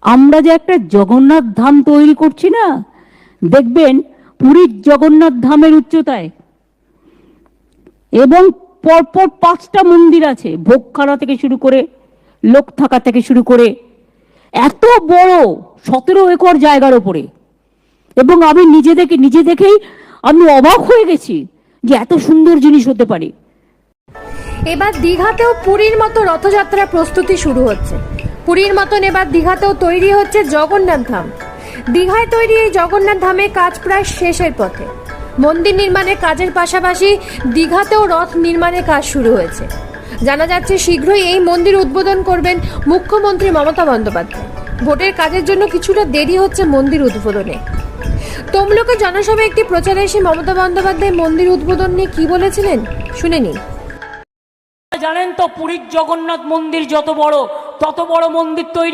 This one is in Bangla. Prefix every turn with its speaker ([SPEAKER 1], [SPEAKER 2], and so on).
[SPEAKER 1] আমরা যে একটা জগন্নাথ ধাম তৈরি করছি না, দেখবেন পুরীর জগন্নাথ ধামের উচ্চতায় এবং পরপর 5টা মন্দির আছে, ভোগখানা থেকে শুরু করে লোক থাকা থেকে শুরু করে, এত বড় 17 একর জায়গার উপরে। এবং আমি নিজে দেখেই আমি অবাক হয়ে গেছি যে এত সুন্দর জিনিস হতে পারে।
[SPEAKER 2] এবার দীঘাতেও পুরীর মতো রথযাত্রার প্রস্তুতি শুরু হচ্ছে। পুরীর মতন এবার দীঘাতেও তৈরি হচ্ছে জগন্নাথ ধাম। দীঘায় তৈরি এই জগন্নাথ ধামে কাজ প্রায় শেষের পথে। মন্দির নির্মাণের কাজের পাশাপাশি দীঘাতেও রথ নির্মাণের কাজ শুরু হয়েছে। জানা যাচ্ছে শীঘ্রই এই মন্দির উদ্বোধন করবেন মুখ্যমন্ত্রী মমতা বন্দ্যোপাধ্যায়। ভোটের কাজের জন্য কিছুটা দেরি হচ্ছে মন্দির উদ্বোধনে। তমলুকে জনসভায় একটি প্রচারে এসে মমতা বন্দ্যোপাধ্যায় মন্দির উদ্বোধন নিয়ে কি বলেছিলেন শুনে নিন।
[SPEAKER 1] জানেন তো, পুরীর জগন্নাথ মন্দির যত বড়, তত বড় মন্দির তৈরি